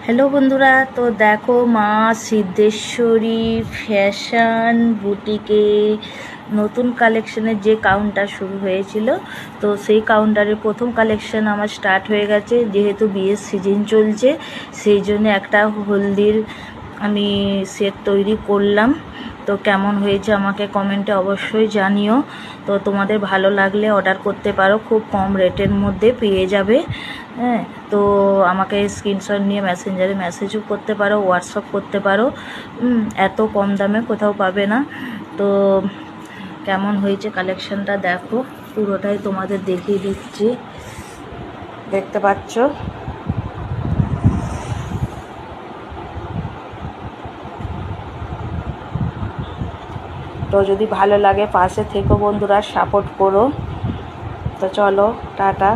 Hello বন্ধুরা, তো দেখো মা সিদ্ধেশ্বরী ফ্যাশন বুটিকে নতুন কালেকশনের যে কাউন্টার শুরু হয়েছিল, তো সেই কাউন্টারের প্রথম কালেকশন আমার স্টার্ট হয়ে গেছে। যেহেতু বিয়ের সিজন চলছে, সেই জন্য একটা হলদির আমি সেট তৈরি করলাম। তো কেমন হয়েছে আমাকে কমেন্টে অবশ্যই জানিও। তো তোমাদের ভালো লাগলে অর্ডার করতে পারো, খুব কম রেটের মধ্যে পেয়ে যাবে। হ্যাঁ, তো আমাকে স্ক্রিনশট নিয়ে মেসেঞ্জারে মেসেজও করতে পারো, হোয়াটসঅ্যাপ করতে পারো। এত কম দামে কোথাও পাবে না। তো কেমন হয়েছে কালেকশানটা দেখো, পুরোটাই তোমাদের দেখিয়ে দিচ্ছি, দেখতে পাচ্ছ। তো যদি ভালো লাগে পাশে থেকো বন্ধুরা, সাপোর্ট করো। তো চলো, টাটা।